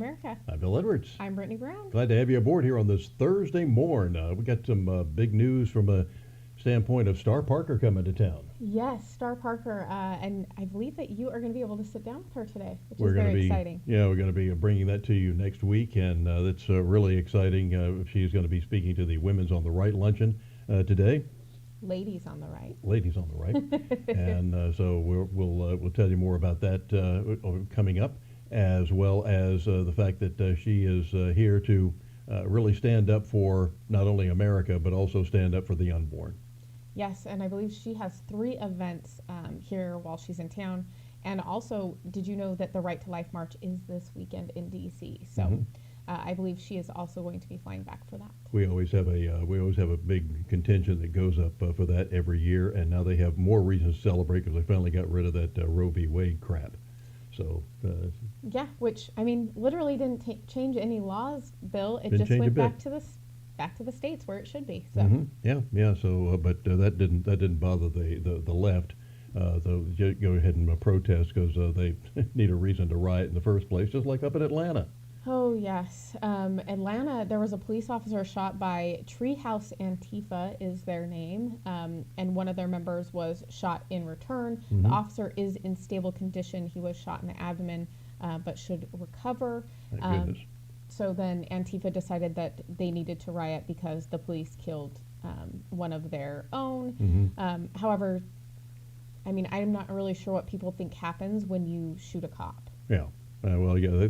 America. I'm Bill Edwards. I'm Brittany Brown. Glad to have you aboard here on this Thursday morn. We got some big news from a standpoint of Star Parker coming to town. Yes, Star Parker, and I believe that you are going to be able to sit down with her today, which We're is going to very be, exciting. yeah, we're going to be bringing that to you next week, and that's really exciting. She's going to be speaking to the Women's on the Right luncheon today. Ladies on the right. Ladies on the right, and so we'll tell you more about that coming up, as well as the fact that she is here to really stand up for not only America but also stand up for the unborn. Yes, and I believe she has 3 events here while she's in town. And also, did you know that the Right to Life March is this weekend in D.C.? So I believe she is also going to be flying back for that. We always have a big contingent that goes up for that every year, and now they have more reasons to celebrate because they finally got rid of that Roe v. Wade crap. So yeah, which I mean, literally didn't change any laws, Bill. It Didn't just change a went bit. back to the states where it should be. So yeah. So but that didn't bother the left. So go ahead and protest because they need a reason to riot in the first place, just like up in Atlanta. Oh, yes. Atlanta, there was a police officer shot by Treehouse Antifa is their name, and one of their members was shot in return. The officer is in stable condition. He was shot in the abdomen, but should recover. Thank goodness. So then Antifa decided that they needed to riot because the police killed one of their own. However, I mean, I'm not really sure what people think happens when you shoot a cop. Yeah. Well, yeah,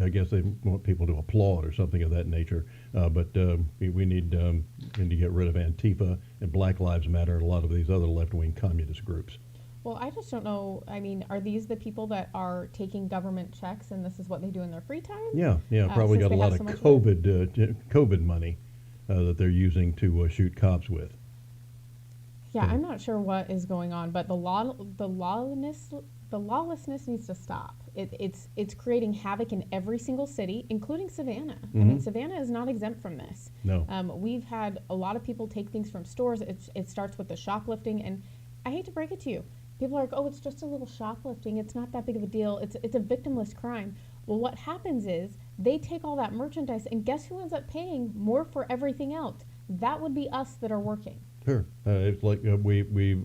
I guess they want people to applaud or something of that nature. But we need to get rid of Antifa and Black Lives Matter and a lot of these other left-wing communist groups. Well, I just don't know. I mean, are these the people that are taking government checks and this is what they do in their free time? Yeah, probably since got a they lot have of so much COVID money that they're using to shoot cops with. Yeah, I'm not sure what is going on, but the lawlessness needs to stop. It's creating havoc in every single city, including Savannah. I mean, Savannah is not exempt from this. No. We've had a lot of people take things from stores. It starts with the shoplifting, and I hate to break it to you. People are like, oh, it's just a little shoplifting. It's not that big of a deal. It's a victimless crime. Well, what happens is they take all that merchandise, and guess who ends up paying more for everything else? That would be us that are working. Sure. It's like we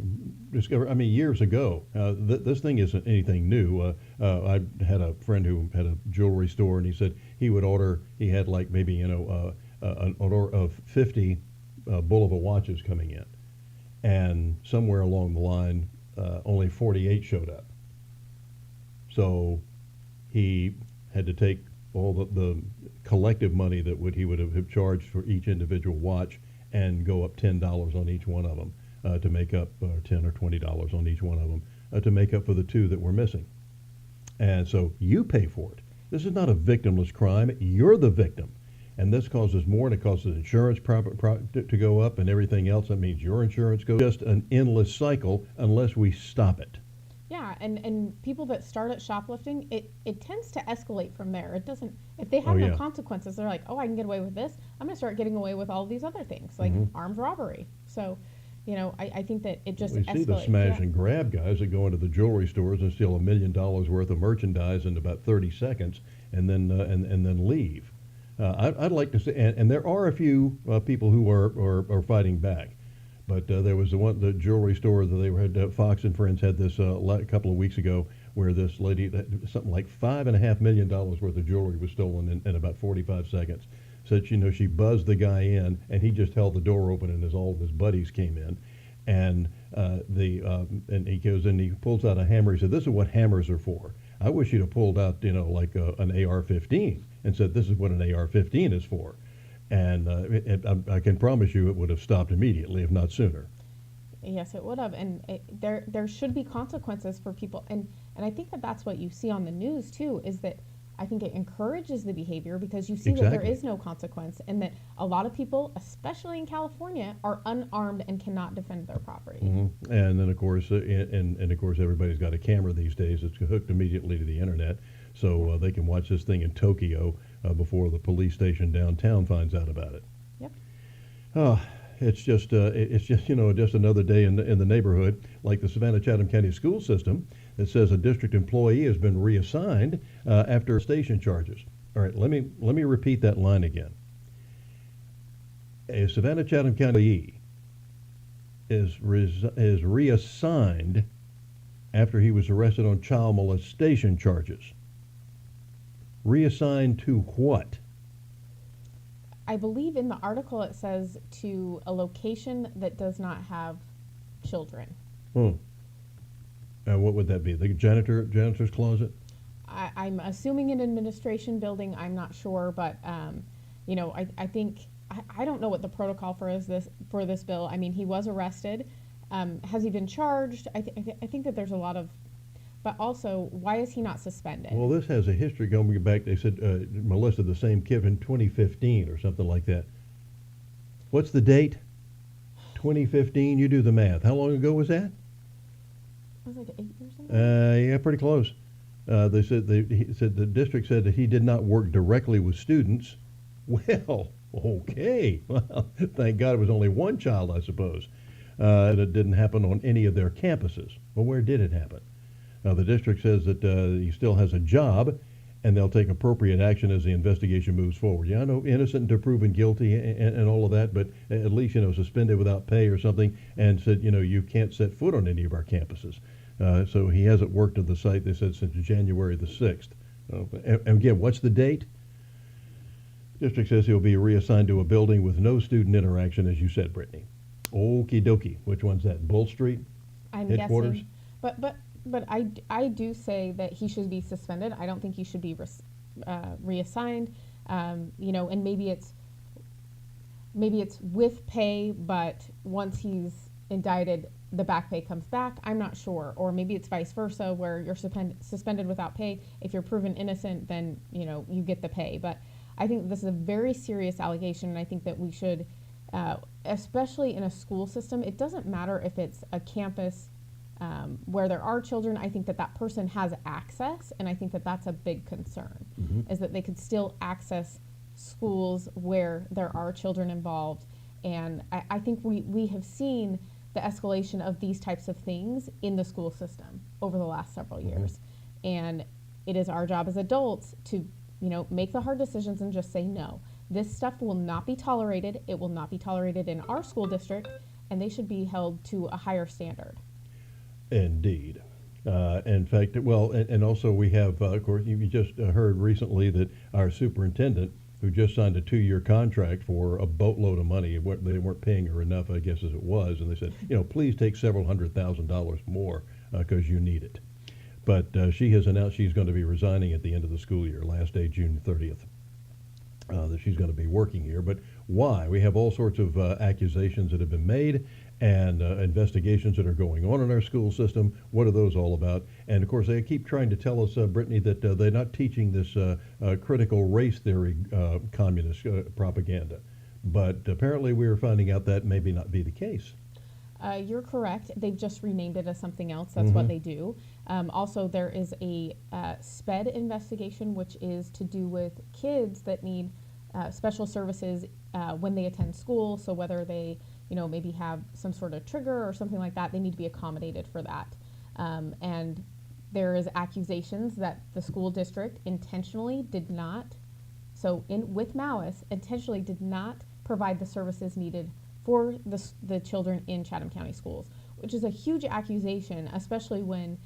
discovered, I mean, years ago, this thing isn't anything new. I had a friend who had a jewelry store, and he said he had like maybe, an order of 50 Bulova watches coming in. And somewhere along the line, only 48 showed up. So he had to take all the collective money that he would have charged for each individual watch and go up $10 on each one of them to make up $10 or $20 on each one of them to make up for the 2 that were missing. And so you pay for it. This is not a victimless crime. You're the victim. And this causes more, and it causes insurance to go up and everything else. That means your insurance goes. Just an endless cycle unless we stop it. Yeah, and people that start at shoplifting, it tends to escalate from there. It doesn't, if they have no consequences, they're like, oh, I can get away with this. I'm going to start getting away with all these other things, like armed robbery. So, I think that it just escalates. We see the smash and grab guys that go into the jewelry stores and steal $1 million worth of merchandise in about 30 seconds and then leave. I'd like to say, and there are a few people who are fighting back. But there was the jewelry store that they had, Fox and Friends had this a couple of weeks ago, where this lady, something like $5.5 million worth of jewelry was stolen in about 45 seconds. Said she buzzed the guy in, and he just held the door open, and all of his buddies came in, and and he goes in, he pulls out a hammer. He said, "This is what hammers are for. I wish you'd have pulled out, like an AR-15 and said, this is what an AR-15 is for." And I can promise you it would have stopped immediately, if not sooner. Yes, it would have. And there should be consequences for people. And I think that that's what you see on the news, too, is that I think it encourages the behavior because you see that there is no consequence and that a lot of people, especially in California, are unarmed and cannot defend their property. And then, of course, of course, everybody's got a camera these days. It's hooked immediately to the internet, so they can watch this thing in Tokyo before the police station downtown finds out about it. Yep. It's just just another day in the neighborhood, like the Savannah Chatham County School System that says a district employee has been reassigned after station charges. All right, let me repeat that line again. A Savannah Chatham County is reassigned after he was arrested on child molestation charges. Reassigned to what? I believe in the article it says to a location that does not have children. Hmm. What would that be? The janitor's closet? I'm assuming an administration building. I'm not sure, but I think I don't know what the protocol for this bill. I mean, he was arrested. Has he been charged? I think that there's a lot of, but also, why is he not suspended? Well, this has a history going back. They said molested the same kid in 2015 or something like that. What's the date? 2015. You do the math. How long ago was that? It was like 8 years ago. Yeah, pretty close. He said the district said that he did not work directly with students. Well, okay. Well, thank God it was only one child, I suppose. And it didn't happen on any of their campuses. Well, where did it happen? The district says that he still has a job, and they'll take appropriate action as the investigation moves forward. Yeah, I know innocent until proven guilty and all of that, but at least, suspended without pay or something, and said, you can't set foot on any of our campuses. So he hasn't worked at the site, they said, since January the 6th. And again, what's the date? District says he'll be reassigned to a building with no student interaction, as you said, Brittany. Okie dokie. Which one's that? Bull Street? I'm Headquarters? guessing. But I do say that he should be suspended. I don't think he should be reassigned. And maybe it's with pay, but once he's indicted, the back pay comes back. I'm not sure. Or maybe it's vice versa, where you're suspended without pay. If you're proven innocent, then you get the pay. But I think this is a very serious allegation, and I think that we should, especially in a school system, it doesn't matter if it's a campus where there are children. I think that person has access, and I think that that's a big concern, is that they could still access schools where there are children involved. And I think we have seen the escalation of these types of things in the school system over the last several years. And it is our job as adults to, make the hard decisions and just say no. This stuff will not be tolerated. It will not be tolerated in our school district, and they should be held to a higher standard. Indeed. In fact, well, and also we have, of course, you just heard recently that our superintendent, who just signed a 2-year contract for a boatload of money, they weren't paying her enough, I guess, as it was, and they said, please take several $100,000 more because you need it. But she has announced she's going to be resigning at the end of the school year, last day June 30th. That she's going to be working here. But why? We have all sorts of accusations that have been made and investigations that are going on in our school system. What are those all about? And of course, they keep trying to tell us, Brittany, that they're not teaching this critical race theory communist propaganda. But apparently we're finding out that maybe not be the case. You're correct. They've just renamed it as something else. That's what they do. Also, there is a SPED investigation, which is to do with kids that need special services when they attend school. So whether they, maybe have some sort of trigger or something like that, they need to be accommodated for that. And there is accusations that the school district intentionally did not, with malice, intentionally did not provide the services needed for the children in Chatham County schools, which is a huge accusation, especially when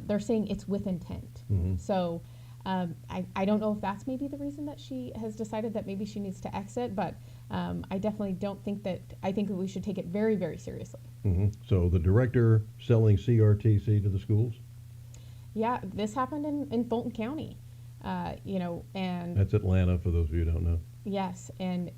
they're saying it's with intent. So I don't know if that's maybe the reason that she has decided that maybe she needs to exit, but I definitely don't think that, I think that we should take it very, very seriously. So the director selling CRTC to the schools? Yeah, this happened in Fulton County, and... That's Atlanta, for those of you who don't know. Yes, and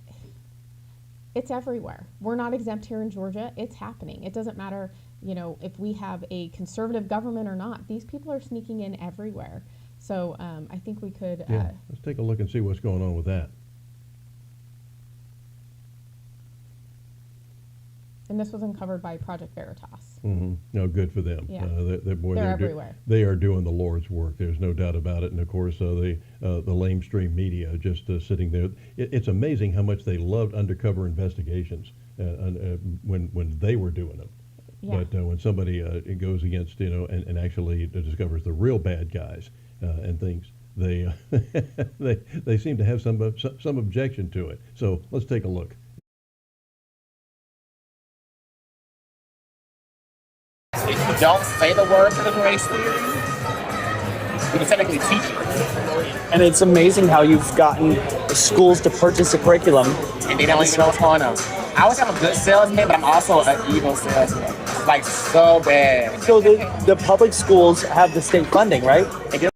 it's everywhere. We're not exempt here in Georgia. It's happening. It doesn't matter, if we have a conservative government or not. These people are sneaking in everywhere. So I think we could... let's take a look and see what's going on with that. And this was uncovered by Project Veritas. No, good for them. Yeah. They're everywhere. They are doing the Lord's work. There's no doubt about it. And of course, the lamestream media just sitting there. It's amazing how much they loved undercover investigations when they were doing them. Yeah. But when somebody goes against, and actually discovers the real bad guys and things, they they seem to have some objection to it. So let's take a look. If you don't say the word critical race theory, you can technically teach it. And it's amazing how you've gotten schools to purchase a curriculum. And they don't even know what's going on. I would say I'm a good salesman, but I'm also an evil salesman. Like, so bad. So the public schools have the state funding, right? They do.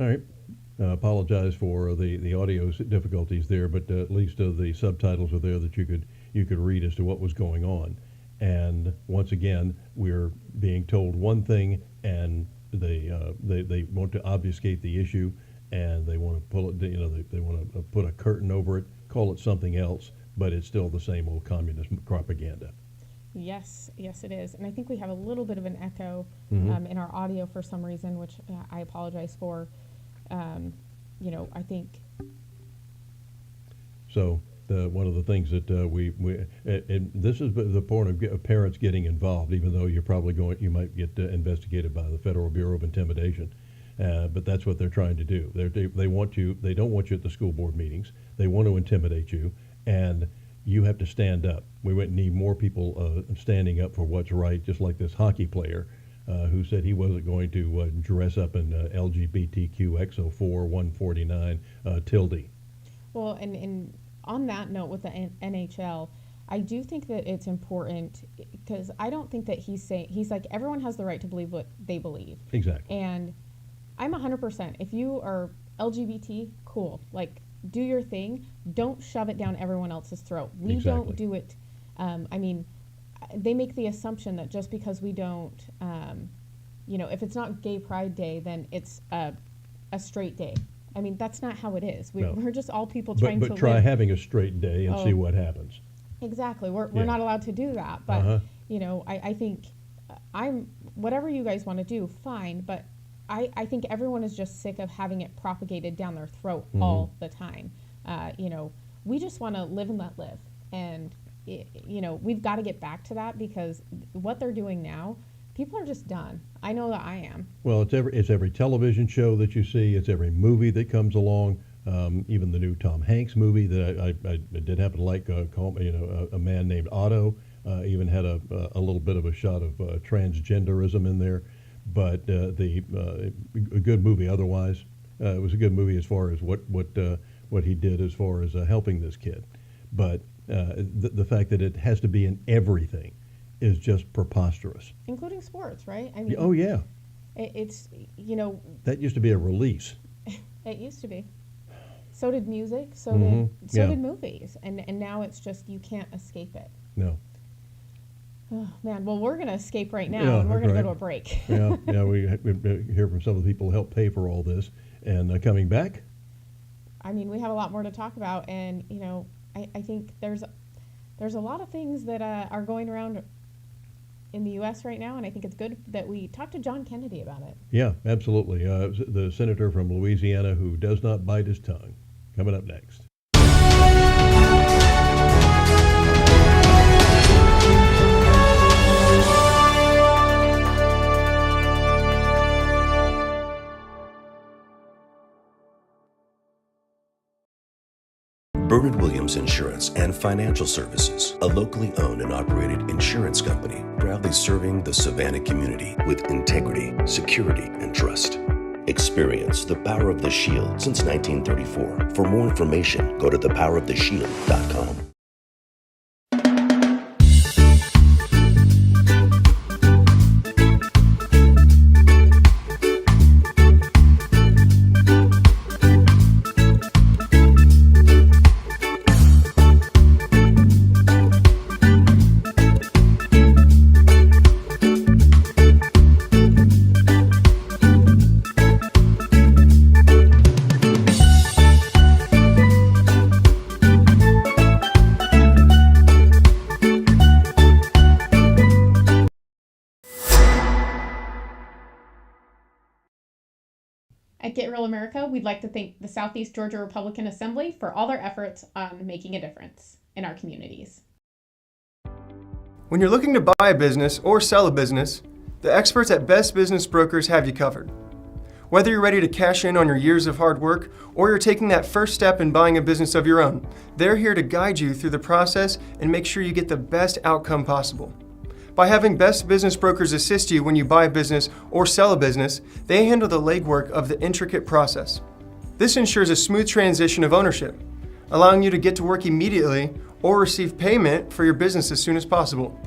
All right. Apologize for the audio difficulties there, but at least the subtitles are there that you could read as to what was going on. And once again, we're being told one thing, and they want to obfuscate the issue, and they want to pull it. They want to put a curtain over it, call it something else, but it's still the same old communist propaganda. Yes, yes, it is. And I think we have a little bit of an echo Mhm. in our audio for some reason, which I apologize for. I think. So one of the things that and this is the point of parents getting involved, even though you might get investigated by the Federal Bureau of Intimidation, but that's what they're trying to do. They want you. They don't want you at the school board meetings. They want to intimidate you, and you have to stand up. We need more people standing up for what's right, just like this hockey player who said he wasn't going to dress up in LGBTQX04 149 tilde. Well, and on that note with the NHL, I do think that it's important because I don't think that he's like everyone has the right to believe what they believe. Exactly. And I'm 100%. If you are LGBT, cool. Like, do your thing. Don't shove it down everyone else's throat. We Exactly. don't do it. They make the assumption that just because we don't, if it's not Gay Pride Day, then it's a straight day. I mean, that's not how it is. No. We're just all people trying But to try live. having a straight day and see Oh. what happens. Exactly. We're Yeah. not allowed to do that. But, Uh-huh. I think whatever you guys want to do, fine. But I think everyone is just sick of having it propagated down their throat all the time. We just want to live and let live. And, we've got to get back to that because what they're doing now, people are just done. I know that I am. Well, it's every television show that you see. It's every movie that comes along. Even the new Tom Hanks movie that I did happen to like. A man named Otto even had a little bit of a shot of transgenderism in there, but a good movie otherwise. It was a good movie as far as what he did as far as helping this kid, but the fact that it has to be in everything is just preposterous. Including sports, right? I mean, Oh yeah, it's, that used to be a release. it used to be. So did music, so Mhm. Yeah. did movies. And now it's just, you can't escape it. No. Oh, man, well, we're going to escape right now, Yeah, and we're going to right. go to a break. Yeah. We hear from some of the people who help pay for all this, and coming back. I mean, we have a lot more to talk about, and, I think there's a lot of things that are going around in the U.S. right now, and I think it's good that we talk to John Kennedy about it. Yeah, absolutely. The senator from Louisiana who does not bite his tongue. Coming up next. Bernard Williams Insurance and Financial Services, a locally owned and operated insurance company, proudly serving the Savannah community with integrity, security, and trust. Experience the power of the Shield since 1934. For more information, go to thepoweroftheshield.com. At Get Real America, we'd like to thank the Southeast Georgia Republican Assembly for all their efforts on making a difference in our communities. When you're looking to buy a business or sell a business, the experts at Best Business Brokers have you covered. Whether you're ready to cash in on your years of hard work or you're taking that first step in buying a business of your own, they're here to guide you through the process and make sure you get the best outcome possible. By having Best Business Brokers assist you when you buy a business or sell a business, they handle the legwork of the intricate process. This ensures a smooth transition of ownership, allowing you to get to work immediately or receive payment for your business as soon as possible.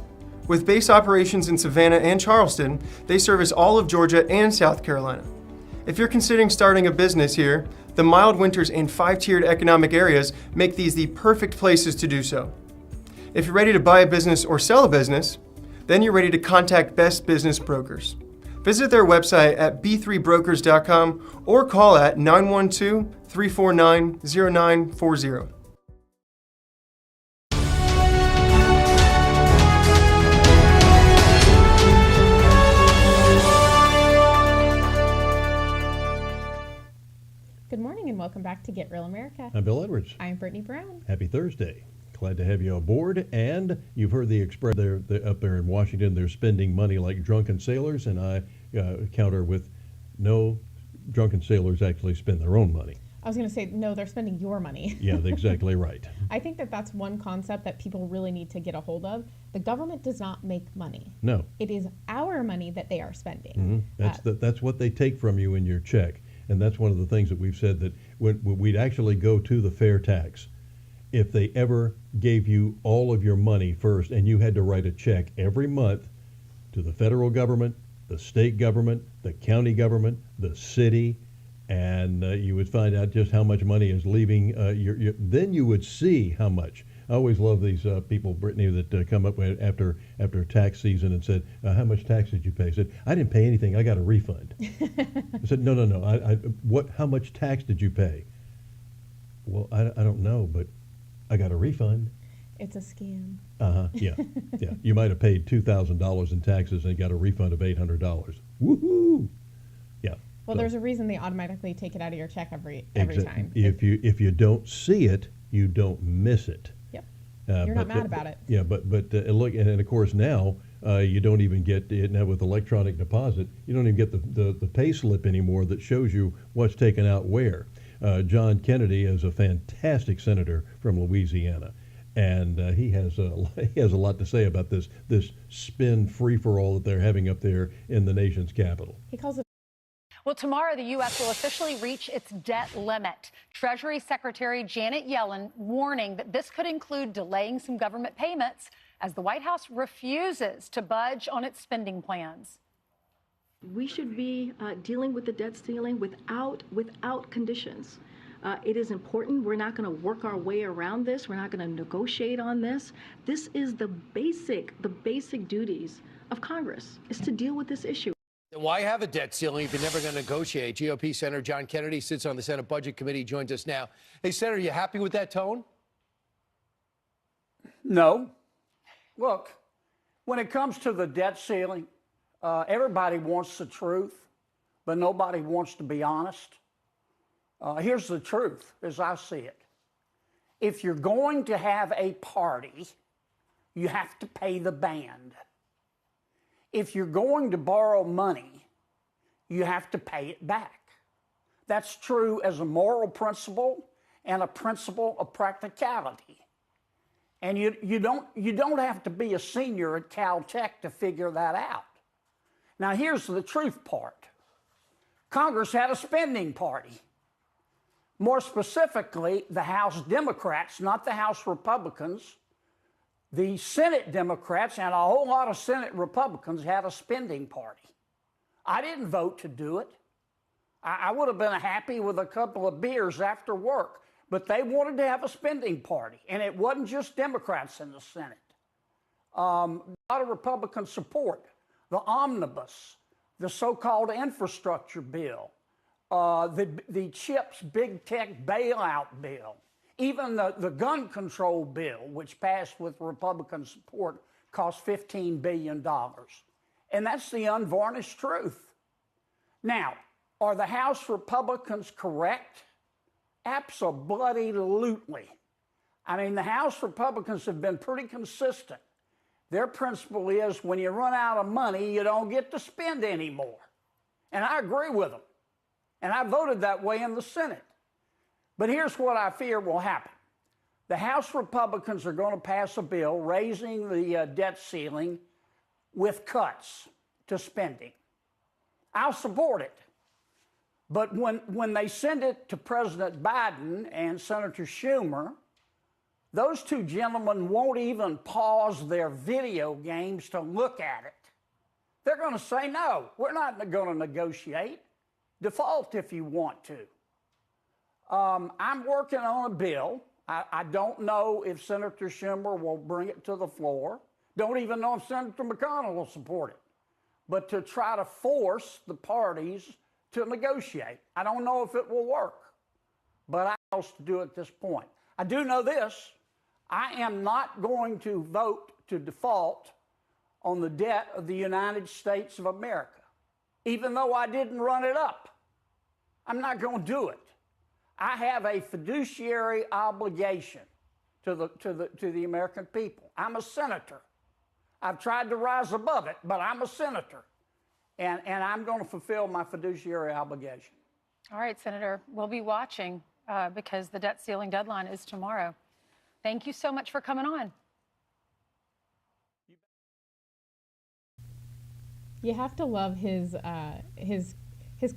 With base operations in Savannah and Charleston, they service all of Georgia and South Carolina. If you're considering starting a business here, the mild winters and 5-tiered economic areas make these the perfect places to do so. If you're ready to buy a business or sell a business, then you're ready to contact Best Business Brokers. Visit their website at b3brokers.com or call at 912-349-0940. Good morning and welcome back to Get Real America. I'm Bill Edwards. I'm Brittany Brown. Happy Thursday. Glad to have you aboard. And you've heard the express they're up there in Washington. They're spending money like drunken sailors, and I counter with no, drunken sailors actually spend their own money. I was going to say, no, they're spending your money. Yeah, that's exactly right. I think that that's one concept that people really need to get a hold of. The government does not make money. No. It is our money that they are spending. That's what they take from you in your check. And that's one of the things that we've said, that we'd actually go to the fair tax if they ever gave you all of your money first and you had to write a check every month to the federal government, the state government, the county government, the city, and you would find out just how much money is leaving. Then you would see how much. I always love these people, Brittany, that come up with after tax season and said, how much tax did you pay? I said, I didn't pay anything. I got a refund. I said, no. How much tax did you pay? Well, I don't know, but I got a refund. It's a scam. Yeah. You might have paid $2,000 in taxes and got a refund of $800. Woohoo! Yeah. Well, there's a reason they automatically take it out of your check every time. If you don't see it, you don't miss it. Yep. You're not mad about it. Yeah, but look, and of course now you don't even get it now with electronic deposit. You don't even get the pay slip anymore that shows you what's taken out where. John Kennedy is a fantastic senator from Louisiana, and he has a lot to say about this spin free for all that they're having up there in the nation's capital. He calls it. Well, tomorrow the U.S. will officially reach its debt limit. Treasury Secretary Janet Yellen warning that this could include delaying some government payments as the White House refuses to budge on its spending plans. We should be dealing with the debt ceiling without conditions. It is important. We're not going to work our way around this. We're not going to negotiate on this. This is the basic duties of Congress, is to deal with this issue. Why have a debt ceiling if you're never going to negotiate? GOP Senator John Kennedy sits on the Senate Budget Committee, joins us now. Hey, Senator, you happy with that tone? No. Look, when it comes to the debt ceiling, everybody wants the truth, but nobody wants to be honest. Here's the truth, as I see it. If you're going to have a party, you have to pay the band. If you're going to borrow money, you have to pay it back. That's true as a moral principle, and a principle of practicality. And you don't have to be a senior at Caltech to figure that out. Now, here's the truth part. Congress had a spending party. More specifically, the House Democrats, not the House Republicans. The Senate Democrats and a whole lot of Senate Republicans had a spending party. I didn't vote to do it. I would have been happy with a couple of beers after work, but they wanted to have a spending party, and it wasn't just Democrats in the Senate. A lot of Republican support. The omnibus, the so-called infrastructure bill, the CHIPS big tech bailout bill, even the gun control bill, which passed with Republican support, cost $15 billion. And that's the unvarnished truth. Now, are the House Republicans correct? Absolutely. I mean, the House Republicans have been pretty consistent. Their principle is when you run out of money, you don't get to spend anymore. And I agree with them. And I voted that way in the Senate. But here's what I fear will happen. The House Republicans are going to pass a bill raising the debt ceiling with cuts to spending. I'll support it. But when they send it to President Biden and Senator Schumer, those two gentlemen won't even pause their video games to look at it. They're going to say, no, we're not going to negotiate. Default if you want to. I'm working on a bill. I don't know if Senator Schumer will bring it to the floor. Don't even know if Senator McConnell will support it. But to try to force the parties to negotiate. I don't know if it will work, but I know to do at this point. I do know this. I am not going to vote to default on the debt of the United States of America, even though I didn't run it up. I'm not going to do it. I have a fiduciary obligation to the American people. I'm a senator. I've tried to rise above it, but I'm a senator. And I'm going to fulfill my fiduciary obligation. All right, Senator, we'll be watching because the debt ceiling deadline is tomorrow. Thank you so much for coming on. You have to love his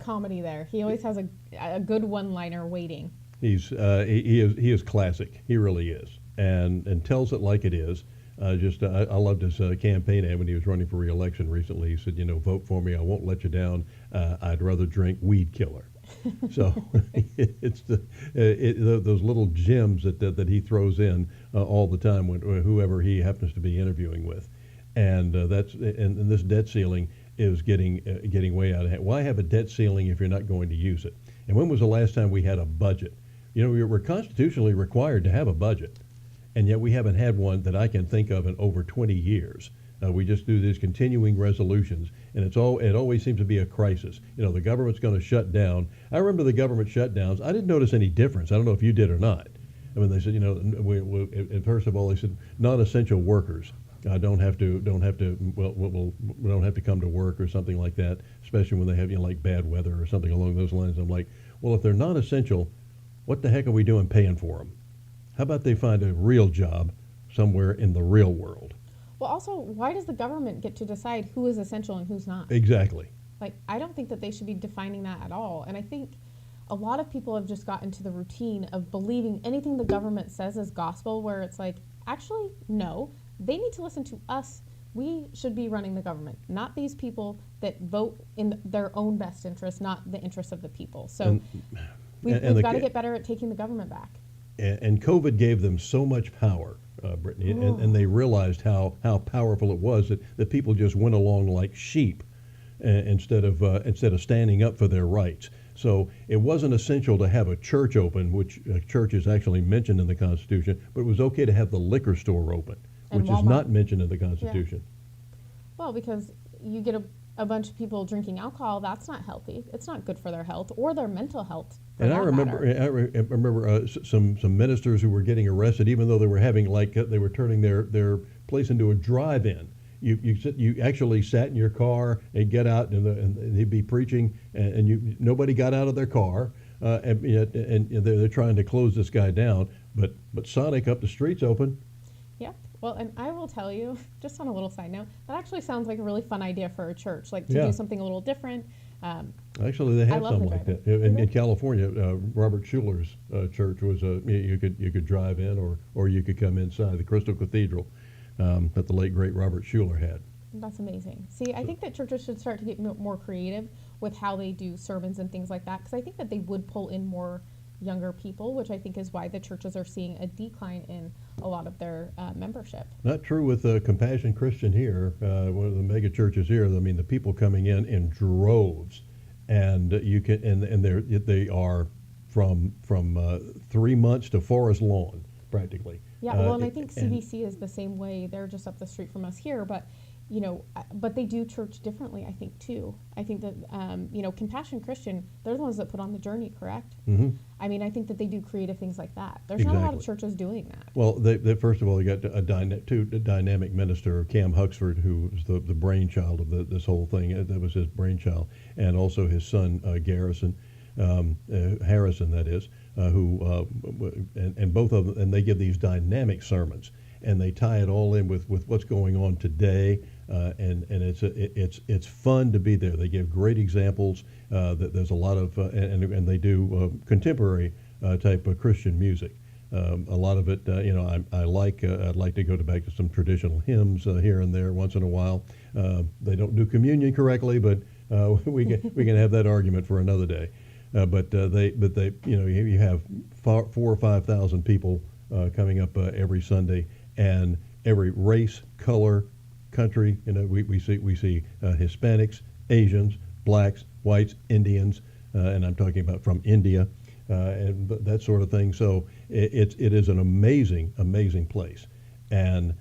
comedy there. He always has a good one-liner waiting. He is classic. He really is, and tells it like it is. I loved his campaign ad when he was running for re-election recently. He said, vote for me. I won't let you down. I'd rather drink weed killer. So it's those little gems that he throws in all the time when whoever he happens to be interviewing with, and this debt ceiling is getting way out of hand. Why have a debt ceiling if you're not going to use it? And when was the last time we had a budget? We're constitutionally required to have a budget. And yet we haven't had one that I can think of in over 20 years. We just do these continuing resolutions, and it always seems to be a crisis. The government's going to shut down. I remember the government shutdowns. I didn't notice any difference. I don't know if you did or not. I mean, they said, first of all, they said non-essential workers don't have to come to work or something like that, especially when they have like bad weather or something along those lines. I'm like, well, if they're non-essential, what the heck are we doing paying for them? How about they find a real job somewhere in the real world? Well, also, why does the government get to decide who is essential and who's not? Exactly. I don't think that they should be defining that at all. And I think a lot of people have just gotten to the routine of believing anything the government says is gospel, where it's like, actually, no, they need to listen to us. We should be running the government, not these people that vote in their own best interest, not the interests of the people. So we've got to get better at taking the government back. And COVID gave them so much power, Brittany, and they realized how powerful it was that people just went along like sheep instead of standing up for their rights. So it wasn't essential to have a church open, which a church is actually mentioned in the Constitution, but it was okay to have the liquor store open, which is not mentioned in the Constitution. Yeah. Well, because you get a bunch of people drinking alcohol, that's not healthy. It's not good for their health or their mental health. And I remember some ministers who were getting arrested, even though they were having they were turning their place into a drive-in. You actually sat in your car and get out and he'd be preaching and nobody got out of their car. and they're trying to close this guy down. But Sonic up the street's open. Yeah. Well, and I will tell you, just on a little side note, that actually sounds like a really fun idea for a church, like to do something a little different. Actually, they have something like that in California. Robert Schuller's church was you could drive in, or you could come inside the Crystal Cathedral that the late great Robert Schuller had. That's amazing. See, I think that churches should start to get more creative with how they do sermons and things like that, because I think that they would pull in more younger people, which I think is why the churches are seeing a decline in a lot of their membership. Not true with Compassion Christian here, one of the mega churches here. I mean, the people coming in droves, and you can and they are from 3 months to Forest Lawn practically. Yeah, well, and I think CBC is the same way. They're just up the street from us here, but but they do church differently, I think, too. I think that, Compassion Christian, they're the ones that put on the journey, correct? Mm-hmm. I mean, I think that they do creative things like that. There's not a lot of churches doing that. Well, they first of all, they got a dynamic minister, Cam Huxford, who was the brainchild of this whole thing. That was his brainchild. And also his son, Harrison, that is, who, and both of them, and they give these dynamic sermons. And they tie it all in with what's going on today, and it's fun to be there. They give great examples. That there's a lot of and they do contemporary type of Christian music. A lot of it, I like. I'd like to go back to some traditional hymns here and there once in a while. They don't do communion correctly, but we can have that argument for another day. But they you have 4,000 or 5,000 people coming up every Sunday. And every race, color, country, we see Hispanics, Asians, blacks, whites, Indians, and I'm talking about from India, and that sort of thing. So it is an amazing place, and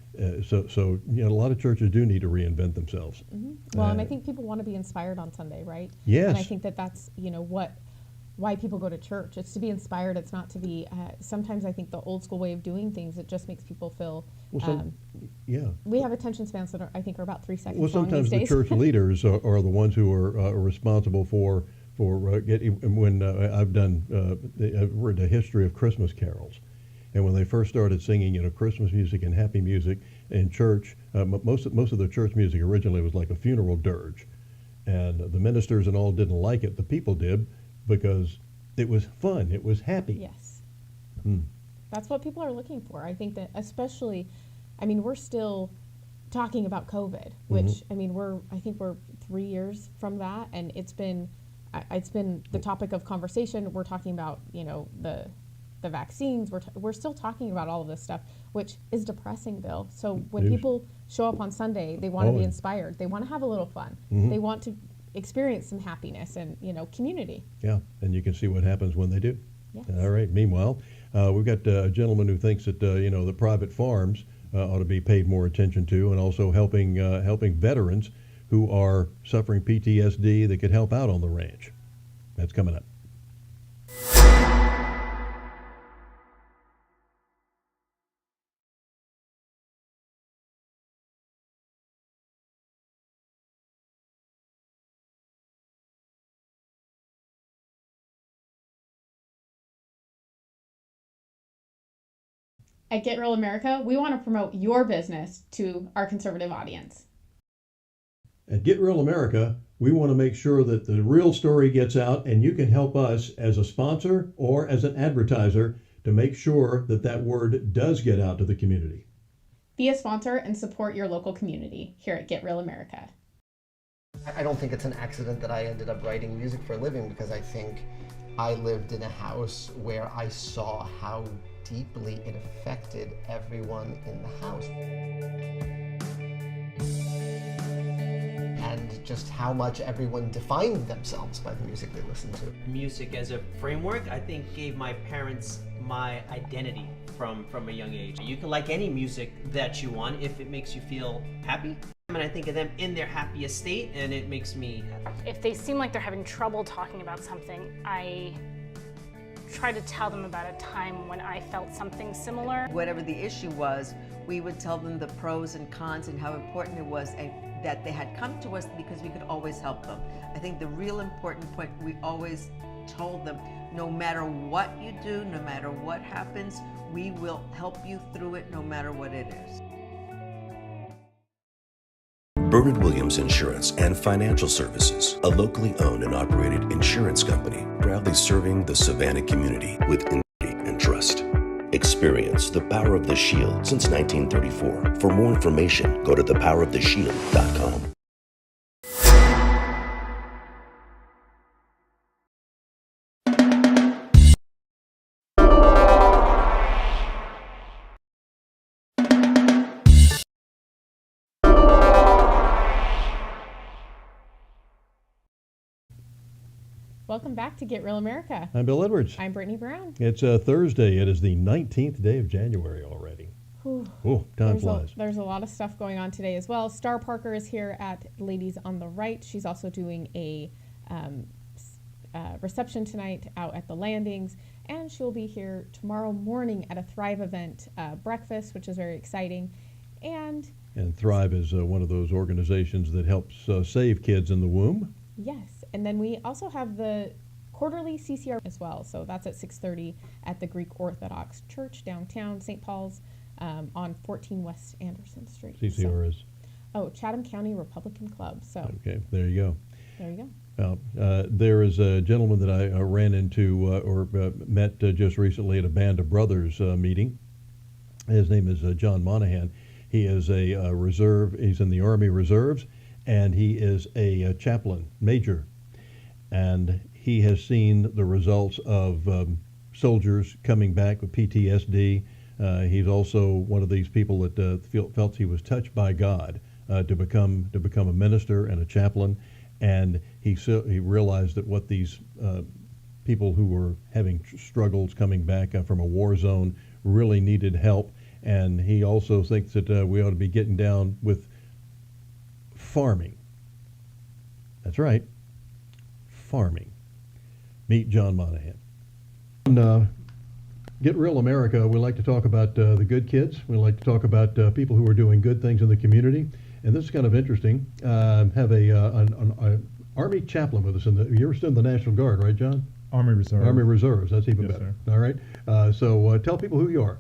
so a lot of churches do need to reinvent themselves. Mm-hmm. Well, and I think people want to be inspired on Sunday, right? Yes. And I think that's why people go to church. It's to be inspired. It's not to be. Sometimes I think the old school way of doing things, it just makes people feel. We have attention spans that I think are about 3 seconds. Well, sometimes long the these days. church leaders are the ones who are responsible for getting. When I've read the history of Christmas carols, and when they first started singing, Christmas music and happy music in church, most of the church music originally was like a funeral dirge, and the ministers and all didn't like it. The people did. Because it was fun, it was happy. Yes. That's what people are looking for. I think that especially, we're still talking about COVID, which, I think we're 3 years from that, and it's been the topic of conversation. We're talking about, the vaccines. We're still talking about all of this stuff, which is depressing, Bill. So when people show up on Sunday, they want to be inspired. They want to have a little fun. Mm-hmm. They want to experience some happiness and community. Yeah, and you can see what happens when they do. Yes. All right. Meanwhile, we've got a gentleman who thinks that the private farms ought to be paid more attention to, and also helping veterans who are suffering PTSD that could help out on the ranch. That's coming up. At Get Real America, we want to promote your business to our conservative audience. At Get Real America, we want to make sure that the real story gets out, and you can help us as a sponsor or as an advertiser to make sure that word does get out to the community. Be a sponsor and support your local community here at Get Real America. I don't think it's an accident that I ended up writing music for a living, because I think I lived in a house where I saw how deeply it affected everyone in the house. And just how much everyone defined themselves by the music they listened to. Music as a framework, I think, gave my parents my identity from a young age. You can like any music that you want if it makes you feel happy. And I think of them in their happiest state, and it makes me happy. If they seem like they're having trouble talking about something, I try to tell them about a time when I felt something similar. Whatever the issue was, we would tell them the pros and cons and how important it was that they had come to us because we could always help them. I think the real important point, we always told them, no matter what you do, no matter what happens, we will help you through it no matter what it is. Bernard Williams Insurance and Financial Services, a locally owned and operated insurance company, proudly serving the Savannah community with integrity and trust. Experience the power of the Shield since 1934. For more information, go to thepoweroftheshield.com. Welcome back to Get Real America. I'm Bill Edwards. I'm Brittany Brown. It's Thursday. It is the 19th day of January already. Oh, time flies. There's a lot of stuff going on today as well. Star Parker is here at Ladies on the Right. She's also doing a reception tonight out at the Landings, and she'll be here tomorrow morning at a Thrive event breakfast, which is very exciting. And Thrive is one of those organizations that helps save kids in the womb. Yes, and then we also have the quarterly CCR as well. So that's at 6:30 at the Greek Orthodox Church downtown St. Paul's on 14 West Anderson Street. CCR is? Chatham County Republican Club. So okay, there you go. There you go. There is a gentleman that I ran into or met just recently at a Band of Brothers meeting. His name is John Monahan. He is a reserve. He's in the Army Reserves, and he is a chaplain major. And he has seen the results of soldiers coming back with PTSD. He's also one of these people that felt he was touched by God to become a minister and a chaplain. And he realized that what these people who were having struggles coming back from a war zone really needed help. And he also thinks that we ought to be getting down with farming. That's right, farming. Meet John Monahan. On Get Real America, we like to talk about the good kids. We like to talk about people who are doing good things in the community. And this is kind of interesting. Have an Army chaplain with us. You're still in the National Guard, right, John? Army Reserve. Army Reserves. That's even Yes, better. sir. All right. So tell people who you are.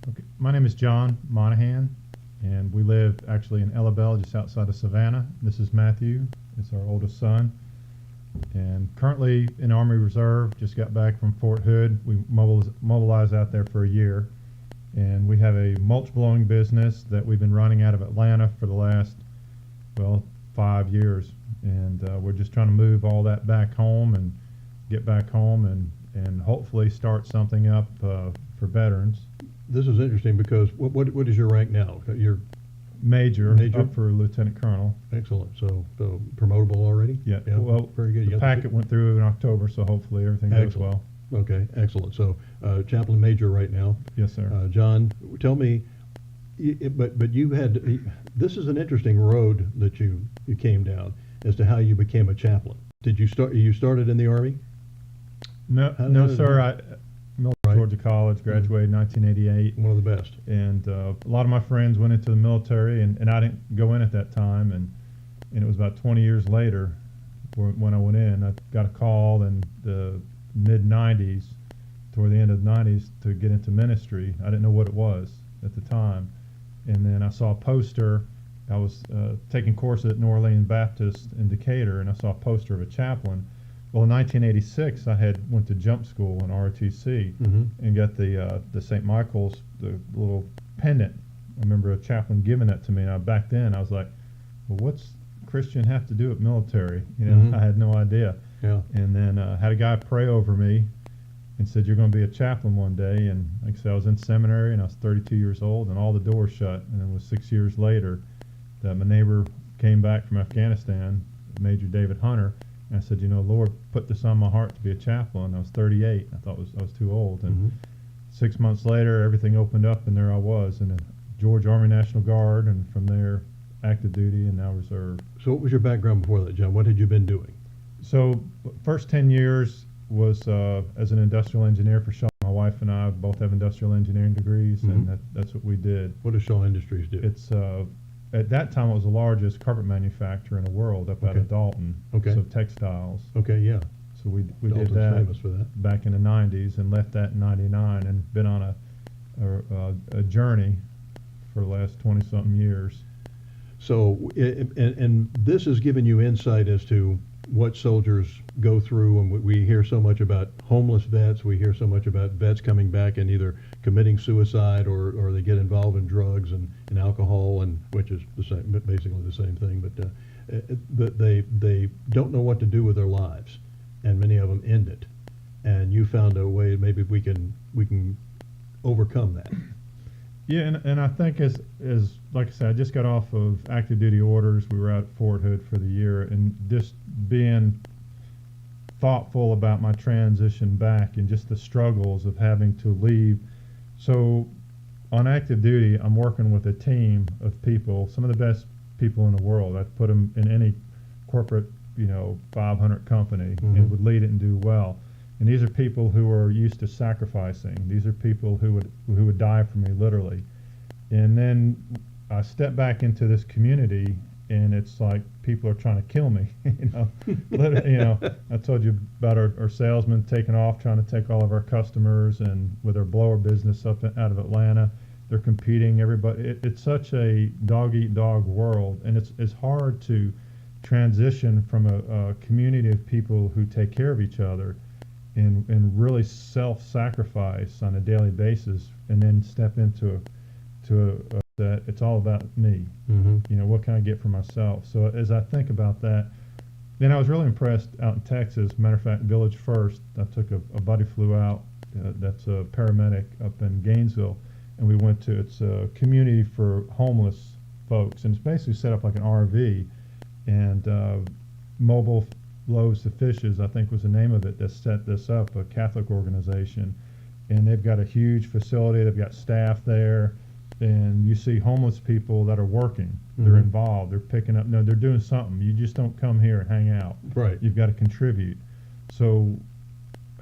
Okay. My name is John Monahan, and we live actually in Ella Bell, just outside of Savannah. This is Matthew. It's our oldest son. And currently in Army Reserve, just got back from Fort Hood. We mobilized out there for a year. And we have a mulch blowing business that we've been running out of Atlanta for the last, 5 years. And we're just trying to move all that back home and get back home and hopefully start something up for veterans. This is interesting because what is your rank now? You're Major, up for Lieutenant Colonel. Excellent. So promotable already? Yeah. Yeah. Well, very good. The packet went through in October, so hopefully everything goes well. Okay, excellent. So chaplain major right now. Yes, sir. John, tell me, but you had, this is an interesting road that you came down as to how you became a chaplain. Did you started in the Army? No, sir. Georgia College, graduated in 1988. One of the best. And a lot of my friends went into the military, and I didn't go in at that time. And it was about 20 years later when I went in. I got a call in the mid-90s, toward the end of the 90s, to get into ministry. I didn't know what it was at the time. And then I saw a poster. I was taking courses at New Orleans Baptist in Decatur, and I saw a poster of a chaplain. Well, in 1986, I went to jump school in ROTC and got the St. Michael's, the little pendant. I remember a chaplain giving that to me. And back then, I was like, well, what's Christian have to do with military? I had no idea. Yeah. And then had a guy pray over me and said, you're going to be a chaplain one day. And like I said, I was in seminary, and I was 32 years old, and all the doors shut. And it was 6 years later that my neighbor came back from Afghanistan, Major David Hunter. And I said, Lord put this on my heart to be a chaplain. I was 38. I thought I was too old. And 6 months later, everything opened up, and there I was in the Georgia Army National Guard, and from there, active duty, and now reserve. So what was your background before that, John? What had you been doing? So first 10 years was as an industrial engineer for Shaw. My wife and I both have industrial engineering degrees, and that's what we did. What does Shaw Industries do? It's at that time, it was the largest carpet manufacturer in the world up out of Dalton. Okay. So textiles. Okay, yeah. So we did Dalton's that famous for that. back in the 90s and left that in 99 and been on a journey for the last 20-something years. So, and this has given you insight as to what soldiers go through, and we hear so much about homeless vets, we hear so much about vets coming back and either committing suicide or they get involved in drugs and alcohol, and which is the same, basically the same thing, but they don't know what to do with their lives, and many of them end it. And you found a way, maybe we can overcome that. Yeah, and I think as like I said, I just got off of active duty orders. We were out at Fort Hood for the year, and just being thoughtful about my transition back and just the struggles of having to leave. So on active duty, I'm working with a team of people, some of the best people in the world. I'd put them in any corporate, 500 company and would lead it and do well. And these are people who are used to sacrificing. These are people who would die for me, literally. And then I step back into this community, and it's like people are trying to kill me. I told you about our salesman taking off, trying to take all of our customers, and with our blower business out of Atlanta, they're competing. Everybody, it's such a dog-eat-dog world, and it's hard to transition from a community of people who take care of each other and really self-sacrifice on a daily basis, and then step into that it's all about me. What can I get for myself? So as I think about that, then I was really impressed out in Texas. Matter of fact, Village First, I took a buddy flew out, that's a paramedic up in Gainesville, and we went to, it's a community for homeless folks, and it's basically set up like an RV, and Mobile Loaves to Fishes, I think was the name of it, that set this up, a Catholic organization. And they've got a huge facility, they've got staff there, and you see homeless people that are working. They're involved, they're picking up, they're doing something. You just don't come here and hang out. Right. You've got to contribute. So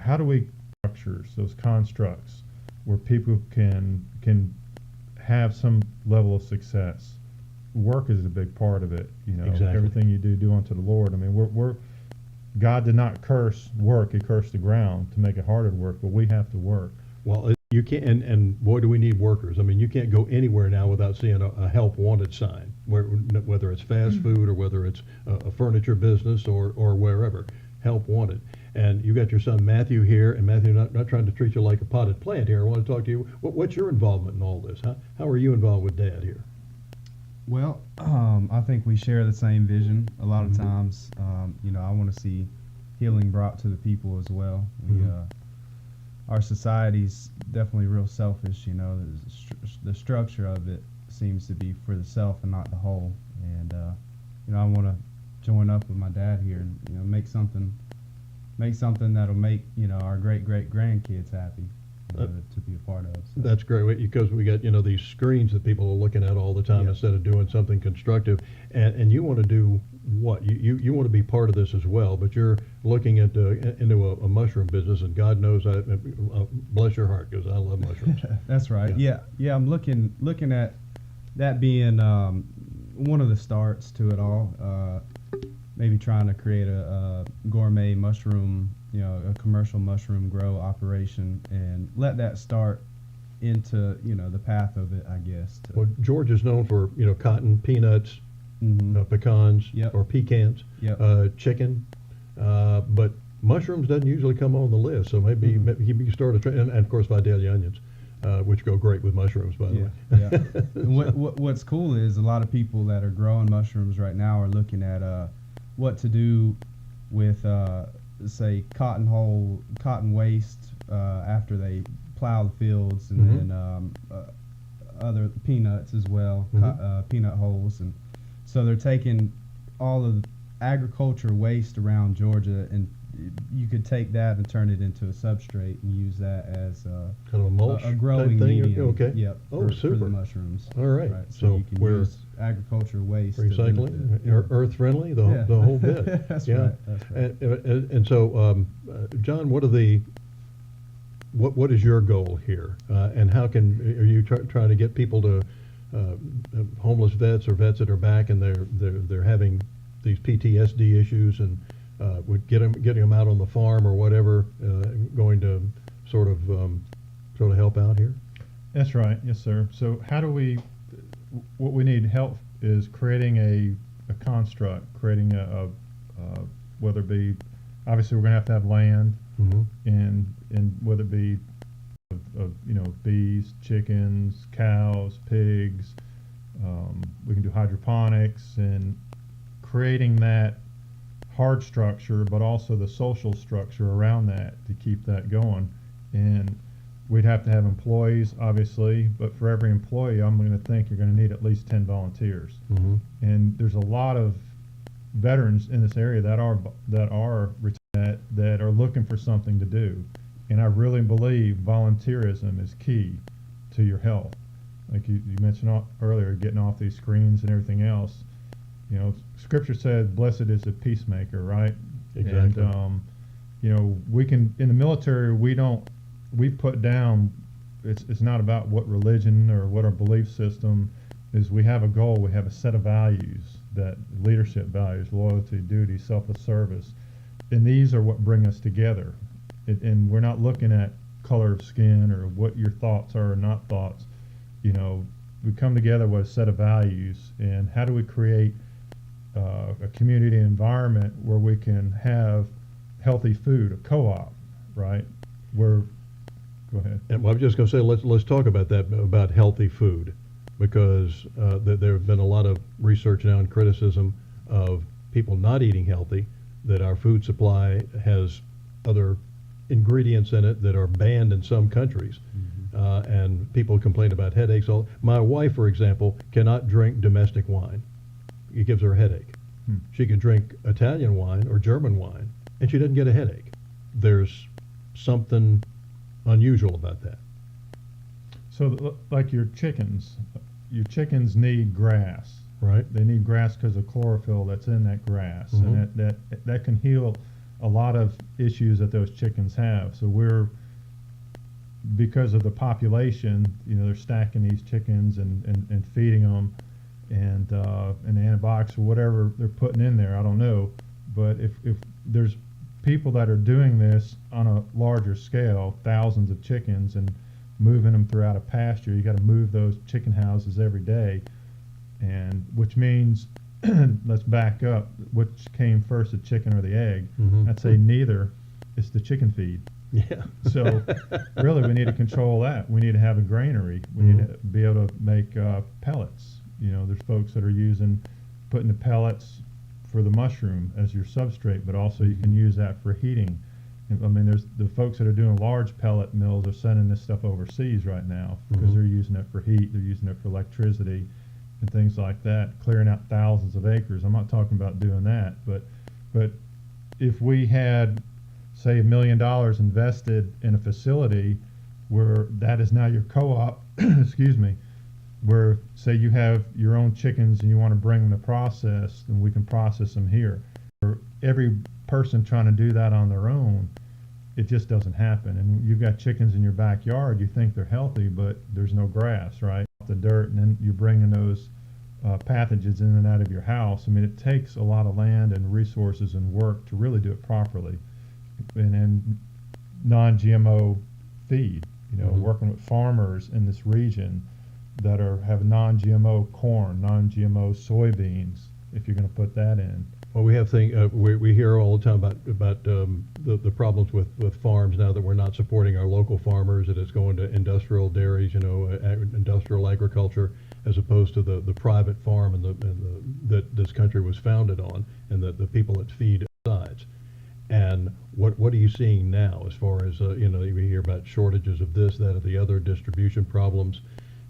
how do we structures, those constructs, where people can have some level of success? Work is a big part of it. Exactly. Everything you do unto the Lord. I mean, we're God did not curse work; He cursed the ground to make it harder to work. But we have to work. Well, you can't, and boy, do we need workers. I mean, you can't go anywhere now without seeing a help wanted sign, whether it's fast food or whether it's a furniture business or wherever. Help wanted. And you got your son Matthew here, and Matthew, not trying to treat you like a potted plant here. I want to talk to you. What's your involvement in all this? How are you involved with Dad here? Well, I think we share the same vision. A lot of times, I want to see healing brought to the people as well. Our society's definitely real selfish. The structure of it seems to be for the self and not the whole. And I want to join up with my dad here and make something that'll make our great grandkids happy. To be a part of. So. That's great, because we got these screens that people are looking at all the time instead of doing something constructive. And you want to do what? You want to be part of this as well, but you're looking into a mushroom business, and God knows, bless your heart, because I love mushrooms. That's right. Yeah. I'm looking at that being one of the starts to it all. Maybe trying to create a gourmet mushroom, a commercial mushroom grow operation, and let that start into, the path of it, I guess. Well, George is known for, cotton, peanuts, pecans, or pecans, chicken, but mushrooms doesn't usually come on the list, so maybe he can start a trend, and of course Vidalia onions, which go great with mushrooms, by the way. And what's cool is a lot of people that are growing mushrooms right now are looking at what to do with, say, cotton waste after they plow the fields, and then other peanuts as well, peanut hulls, and so they're taking all of the agriculture waste around Georgia, and you could take that and turn it into a substrate and use that as kind of a mulch a growing type thing. medium. Okay. Yep. Oh, super. For the mushrooms. All right. So you can use agriculture waste. Recycling, earth friendly, the whole bit. That's right. That's right. And so, John, what is your goal here, and how are you trying to get people to homeless vets or vets that are back and they're having these PTSD issues, and would getting them out on the farm or whatever going to sort of help out here? That's right. Yes, sir. So how do we? What we need help is creating a construct, creating a whether it be, obviously we're going to have land, and whether it be bees, chickens, cows, pigs. We can do hydroponics and creating that hard structure, but also the social structure around that to keep that going. And we'd have to have employees, obviously, but for every employee, I'm going to think you're going to need at least 10 volunteers. And there's a lot of veterans in this area that are retired that are looking for something to do. And I really believe volunteerism is key to your health. Like you mentioned earlier, getting off these screens and everything else. You know, Scripture said, "Blessed is the peacemaker," right? Exactly. And we can in the military we put down. It's not about what religion or what our belief system is. We have a goal. We have a set of values, that leadership values: loyalty, duty, selfless service, and these are what bring us together. And we're not looking at color of skin or what your thoughts are or not thoughts. We come together with a set of values, and how do we create a community environment where we can have healthy food, a co-op, right? Go ahead. And well, I was just going to say, let's talk about that, about healthy food, because there have been a lot of research now and criticism of people not eating healthy, that our food supply has other ingredients in it that are banned in some countries. And people complain about headaches. My wife, for example, cannot drink domestic wine. It gives her a headache. She can drink Italian wine or German wine, and she doesn't get a headache. There's something unusual about that. So, like your chickens need grass, right? They need grass because of chlorophyll that's in that grass, and that can heal a lot of issues that those chickens have. So because of the population, they're stacking these chickens and feeding them, and antibiotics or whatever they're putting in there, I don't know. But if there's people that are doing this on a larger scale, thousands of chickens, and moving them throughout a pasture, you got to move those chicken houses every day, and which means let's back up. Which came first, the chicken or the egg? I'd say neither. It's the chicken feed. Yeah. So really, we need to control that. We need to have a granary. We need to be able to make pellets. There's folks that are putting the pellets for the mushroom as your substrate, but also you can use that for heating. I mean, there's the folks that are doing large pellet mills are sending this stuff overseas right now because they're using it for heat. They're using it for electricity and things like that, clearing out thousands of acres. I'm not talking about doing that, but if we had, say, $1 million invested in a facility where that is now your co-op, excuse me, where, say, you have your own chickens and you want to bring them to process, and we can process them here. For every person trying to do that on their own, it just doesn't happen. And you've got chickens in your backyard, you think they're healthy, but there's no grass, right? The dirt, and then you're bringing those pathogens in and out of your house. I mean, it takes a lot of land and resources and work to really do it properly. And then non-GMO feed, working with farmers in this region that have non-GMO corn, non-GMO soybeans, if you're going to put that in. Well, we have we hear all the time about the problems with farms now, that we're not supporting our local farmers, that it's going to industrial dairies, industrial agriculture, as opposed to the private farm that this country was founded on, and the people that feed sides. And what are you seeing now as far as we hear about shortages of this, that, or the other, distribution problems?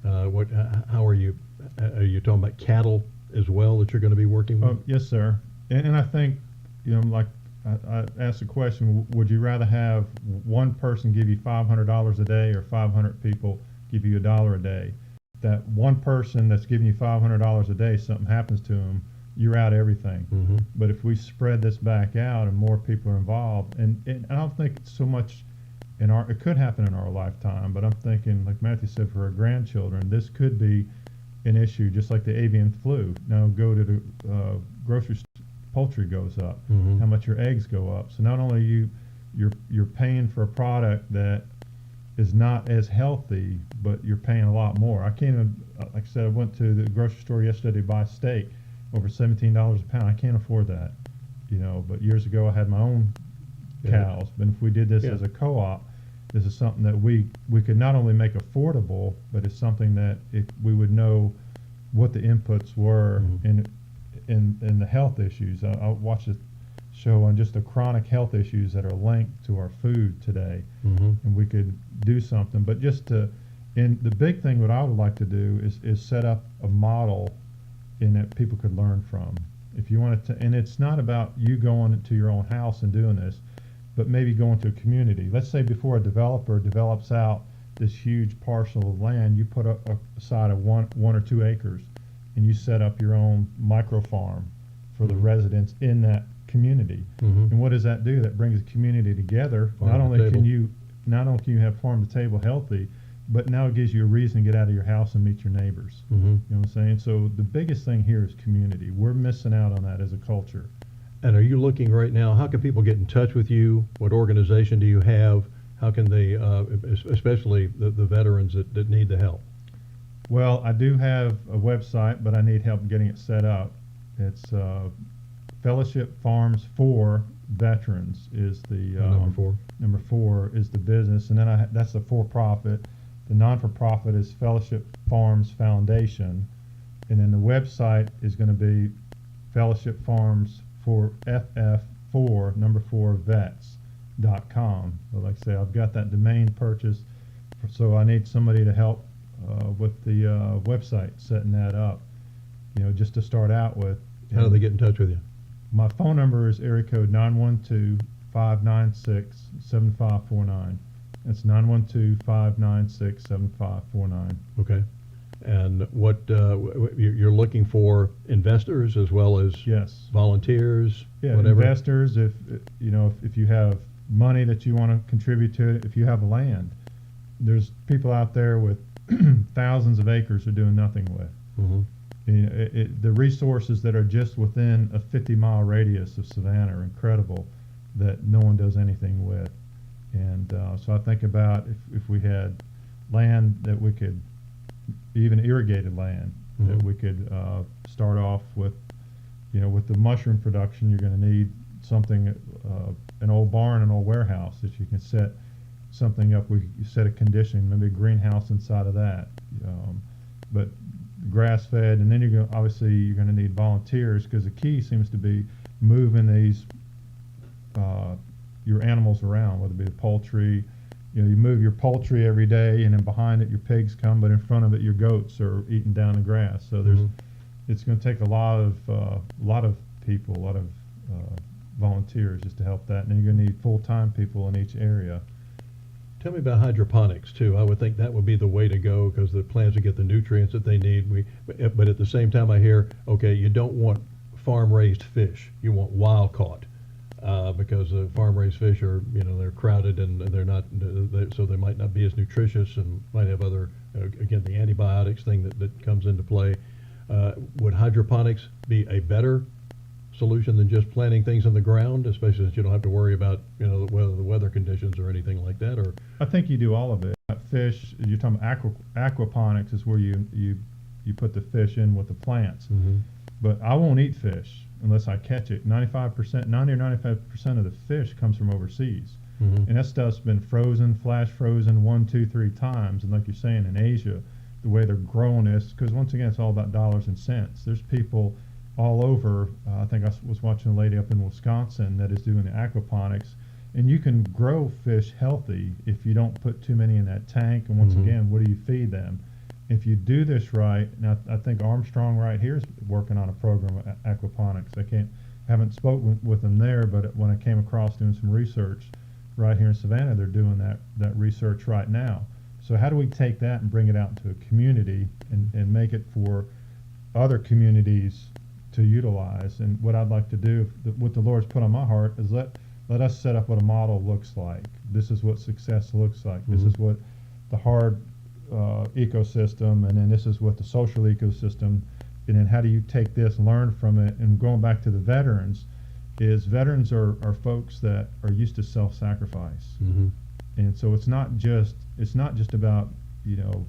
How are you talking about cattle as well that you're going to be working with? Yes, sir. And I think, like I asked the question, would you rather have one person give you $500 a day or 500 people give you $1 a day? That one person that's giving you $500 a day, something happens to them, you're out everything. But if we spread this back out and more people are involved, and I don't think it's so much it could happen in our lifetime, but I'm thinking, like Matthew said, for our grandchildren, this could be an issue, just like the avian flu. Now go to the grocery store poultry goes up, Mhm. how much your eggs go up. So not only you're paying for a product that is not as healthy, but you're paying a lot more. I can't even, like I said, I went to the grocery store yesterday to buy steak, over $17 a pound. I can't afford that, you know. But years ago, I had my own cows. But if we did this as a co-op, this is something that we could not only make affordable, but it's something that we would know what the inputs were in the health issues. I watched a show on just the chronic health issues that are linked to our food today, and we could do something. But just to, and the big thing what I would like to do is set up a model in that people could learn from. If you wanted to, and it's not about you going to your own house and doing this, but maybe going to a community. Let's say before a developer develops out this huge parcel of land, you put aside a one or 2 acres, and you set up your own micro farm for the residents in that community. And what does that do? That brings the community together. Not only can you have farm to table healthy, but now it gives you a reason to get out of your house and meet your neighbors. You know what I'm saying? So the biggest thing here is community. We're missing out on that as a culture. And are you looking right now, how can people get in touch with you? What organization do you have? How can they, especially the veterans that need the help? Well, I do have a website, but I need help getting it set up. It's Fellowship Farms for Veterans is the number 4. Number 4 is the business, and then that's the for-profit. The non-for-profit is Fellowship Farms Foundation, and then the website is going to be Fellowship Farms for ff4vets.com. So like I say, I've got that domain purchased, so I need somebody to help with the website, setting that up, you know, just to start out with. How do they get in touch with you? My phone number is area code 912-596-7549. That's 912-596-7549. Okay. And what you're looking for investors as well as volunteers, whatever. Investors. If you have money that you want to contribute to it, if you have land, there's people out there with thousands of acres they're doing nothing with. You know, the resources that are just within a 50-mile radius of Savannah are incredible that no one does anything with. And so I think about if we had land that we could, even irrigated land, that we could start off with, you know, with the mushroom production, you're going to need something, an old barn, an old warehouse that you can set something up. You set a conditioning, maybe a greenhouse inside of that. But grass fed, and then you're going to need volunteers, because the key seems to be moving these your animals around, whether it be the poultry. You know, you move your poultry every day, and then behind it your pigs come, but in front of it your goats are eating down the grass. So it's going to take a lot of people, a lot of volunteers just to help that, and then you're going to need full-time people in each area. Tell me about hydroponics too. I would think that would be the way to go, because the plants will get the nutrients that they need. But at the same time, I hear, okay, you don't want farm-raised fish. You want wild-caught, because farm-raised fish are, you know, they're crowded and they're not, so they might not be as nutritious and might have other, again, the antibiotics thing that comes into play. Would hydroponics be a better solution than just planting things in the ground, especially since you don't have to worry about, you know, the weather conditions or anything like that? Or I think you do all of it. Fish, you're talking about aquaponics is where you put the fish in with the plants. But I won't eat fish unless I catch it. 90 or 95% of the fish comes from overseas. And that stuff's been frozen, flash frozen 1, 2, 3 times. And like you're saying, in Asia, the way they're growing this, because once again, it's all about dollars and cents. There's people all over. I think I was watching a lady up in Wisconsin that is doing the aquaponics, and you can grow fish healthy if you don't put too many in that tank. And once again, what do you feed them? If you do this right, now I think Armstrong right here is working on a program with aquaponics. Haven't spoken with them there, but when I came across doing some research right here in Savannah, they're doing that research right now. So how do we take that and bring it out into a community and make it for other communities to utilize? And what I'd like to do, what the Lord's put on my heart, is let us set up what a model looks like. This is what success looks like. This is what the hard ecosystem, and then this is what the social ecosystem and then how do you take this, learn from it, and going back to the veterans, is veterans are folks that are used to self-sacrifice. Mm-hmm. And so it's not just about,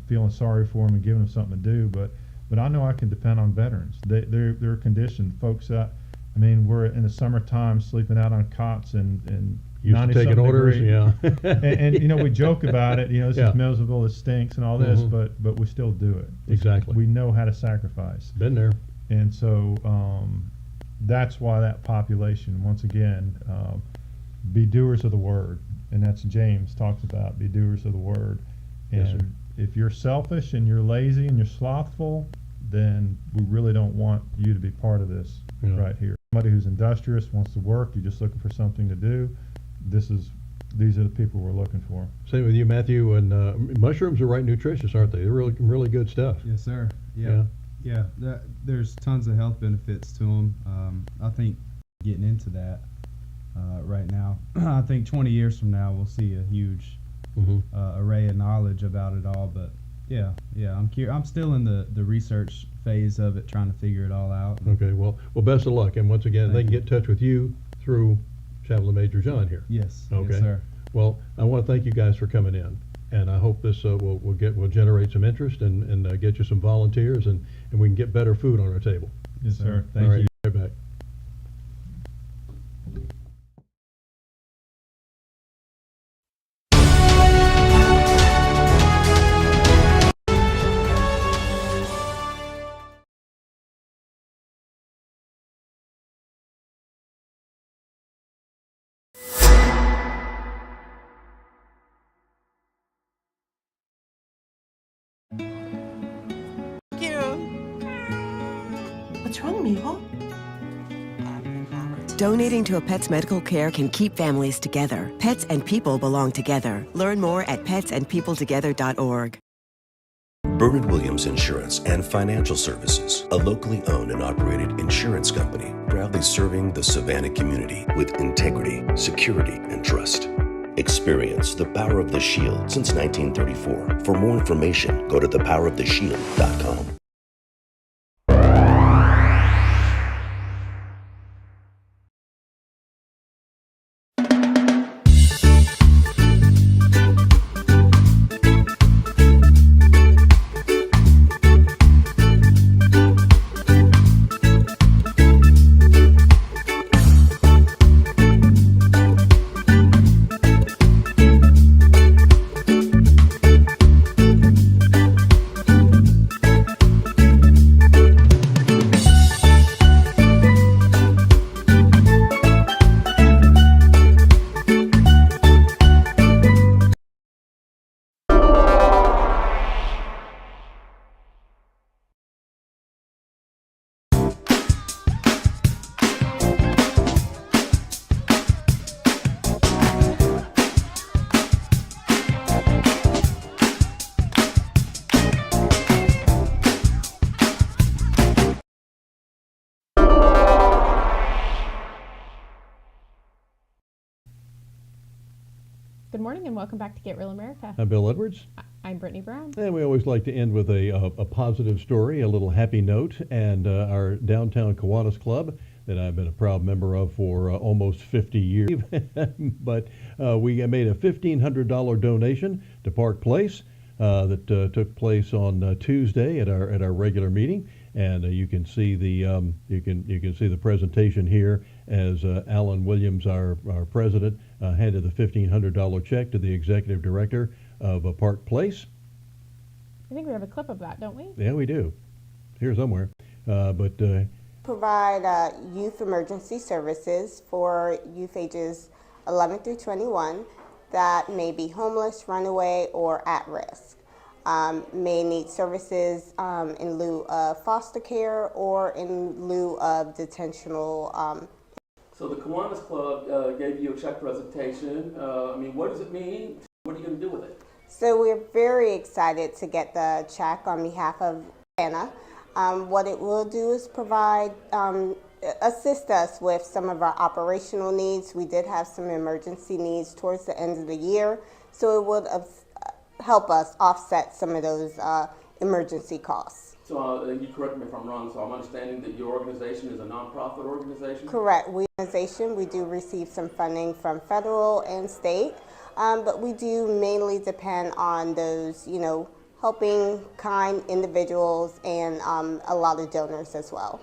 feeling sorry for them and giving them something to do, but I know I can depend on veterans. They're conditioned folks that, we're in the summertime sleeping out on cots and Used to taking orders, yeah. and we joke about it, this Yeah. is miserable, it stinks and all this, Mhm. but we still do it. Exactly. We know how to sacrifice. Been there. And so that's why that population, once again, be doers of the word. And that's James talks about, be doers of the word. Yes, And sir. if you're selfish and you're lazy and you're slothful, then we really don't want you to be part of this Yeah. right here. Somebody who's industrious, wants to work, you're just looking for something to do, these are the people we're looking for. Same with you, Matthew. And mushrooms are right nutritious, aren't they? They're really, really good stuff. Yes, sir. Yeah. There's tons of health benefits to them. I think getting into that right now, I think 20 years from now we'll see a huge Mhm. array of knowledge about it all. But yeah, I'm still in the research phase of it, trying to figure it all out. Okay. Well, best of luck. And once again, they can get in touch with you through Chaplain Major John here. Yes. Okay. Yes, sir. Well, I want to thank you guys for coming in, and I hope this will generate some interest and get you some volunteers, and we can get better food on our table. Yes, sir. All Thank right, you. Right back. What's wrong, mijo? Donating to a pet's medical care can keep families together. Pets and people belong together. Learn more at petsandpeopletogether.org. Bernard Williams Insurance and Financial Services, a locally owned and operated insurance company, proudly serving the Savannah community with integrity, security, and trust. Experience the power of the Shield since 1934. For more information, go to thepoweroftheshield.com. Good morning and welcome back to Get Real America. I'm Bill Edwards. I'm Brittany Brown. And we always like to end with a positive story, a little happy note, and our downtown Kiwanis Club that I've been a proud member of for almost 50 years. But we made a $1,500 donation to Park Place that took place on Tuesday at our regular meeting, and you can see the you can see the presentation here as Alan Williams, our president, handed the $1,500 check to the executive director of Park Place. I think we have a clip of that, don't we? Yeah, we do. Here somewhere. Provide youth emergency services for youth ages 11 through 21 that may be homeless, runaway, or at risk. May need services in lieu of foster care or in lieu of detentional. So the Kiwanis Club gave you a check presentation. What does it mean? What are you going to do with it? So we're very excited to get the check on behalf of Anna. What it will do is provide, assist us with some of our operational needs. We did have some emergency needs towards the end of the year, so it would help us offset some of those emergency costs. So you correct me if I'm wrong, so I'm understanding that your organization is a nonprofit organization? Correct. We do receive some funding from federal and state, but we do mainly depend on those, helping kind individuals and a lot of donors as well.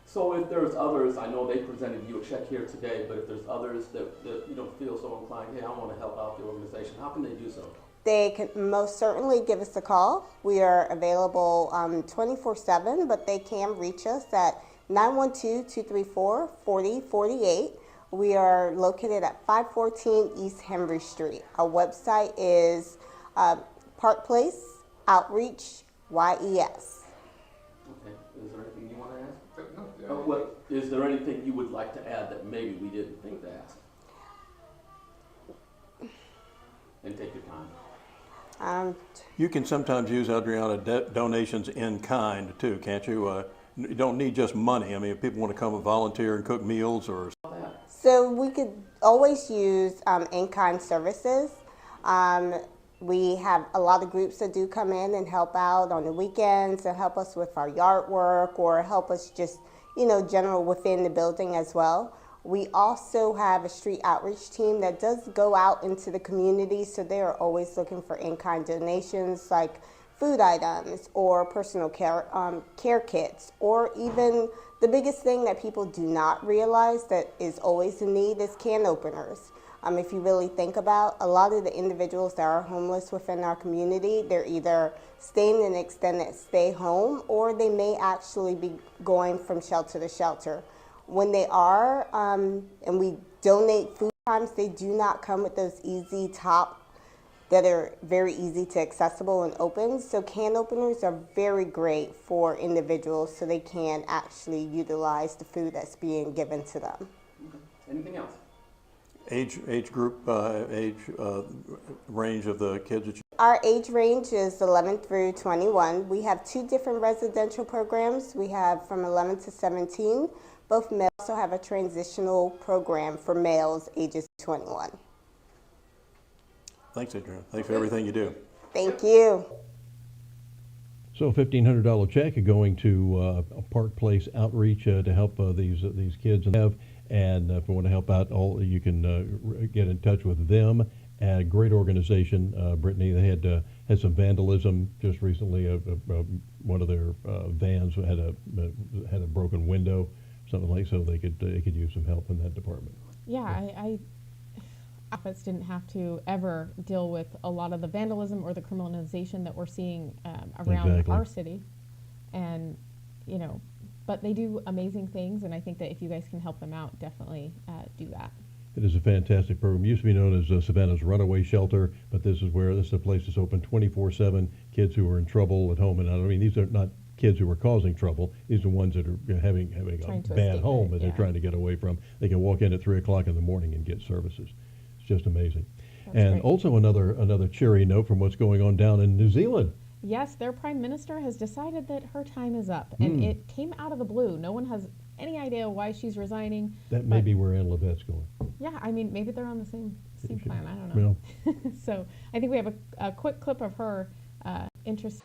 So if there's others, I know they presented you a check here today, but if there's others that feel so inclined, hey, I want to help out the organization, how can they do so? They can most certainly give us a call. We are available 24/7, but they can reach us at 912-234-4048. We are located at 514 East Henry Street. Our website is Park Place Outreach YES. Okay. Is there anything you want to ask? No. Is there anything you would like to add that maybe we didn't think to ask? And take your time. You can sometimes use, Adriana, donations in kind too, can't you? You don't need just money. I mean, if people want to come and volunteer and cook meals or... So we could always use in-kind services. We have a lot of groups that do come in and help out on the weekends and help us with our yard work or help us just, general within the building as well. We also have a street outreach team that does go out into the community, so they are always looking for in-kind donations like food items or personal care kits, or even the biggest thing that people do not realize that is always a need is can openers. If you really think about a lot of the individuals that are homeless within our community, they're either staying in an extended stay home or they may actually be going from shelter to shelter. When they are, and we donate food items, they do not come with those easy top that are very easy to accessible and open. So can openers are very great for individuals so they can actually utilize the food that's being given to them. Okay. Anything else? Age group, range of the kids that you... Our age range is 11 through 21. We have 2 different residential programs. We have from 11 to 17. Both males also have a transitional program for males ages 21. Thanks, Adriana. Thanks for everything you do. Thank you. So a $1,500 check going to Park Place Outreach to help these kids have. And if you want to help out, you can get in touch with them. A great organization, Brittany. They had some vandalism just recently. One of their vans had a broken window, something like so. They could use some help in that department. Yeah, office didn't have to ever deal with a lot of the vandalism or the criminalization that we're seeing around our city, and but they do amazing things, and I think that if you guys can help them out, definitely do that. It is a fantastic program. It used to be known as Savannah's Runaway Shelter, but this is a place that's open 24/7. Kids who are in trouble at home, and I mean these are not kids who are causing trouble. These are ones that are having a bad home that they're trying to get away from. They can walk in at 3 o'clock in the morning and get services. It's just amazing. That's great. Also another cheery note from what's going on down in New Zealand. Yes, their prime minister has decided that her time is up, and it came out of the blue. No one has any idea why she's resigning. That may be where Ann Levette's going. Yeah, I mean, maybe they're on the same plan. I don't know. So I think we have a quick clip of her interest.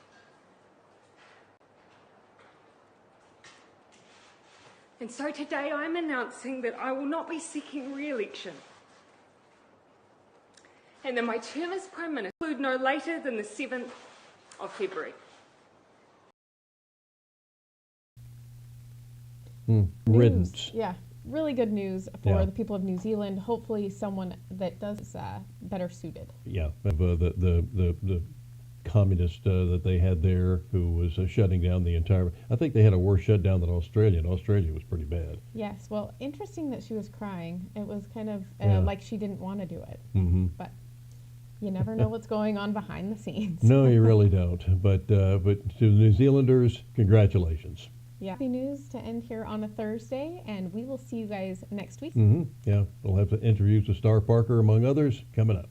And so today I'm announcing that I will not be seeking re-election, and that my term as Prime Minister will conclude no later than the 7th of February. Riddance. Yeah, really good news for the people of New Zealand. Hopefully someone that does better suited. Yeah, the communist that they had there who was shutting down the entire... I think they had a worse shutdown than Australia, and Australia was pretty bad. Yes, well, interesting that she was crying. It was kind of like she didn't want to do it. But you never know what's going on behind the scenes. No, you really don't. But to the New Zealanders, congratulations. Yeah. Happy news to end here on a Thursday, and we will see you guys next week. Yeah, we'll have interviews with Star Parker, among others, coming up.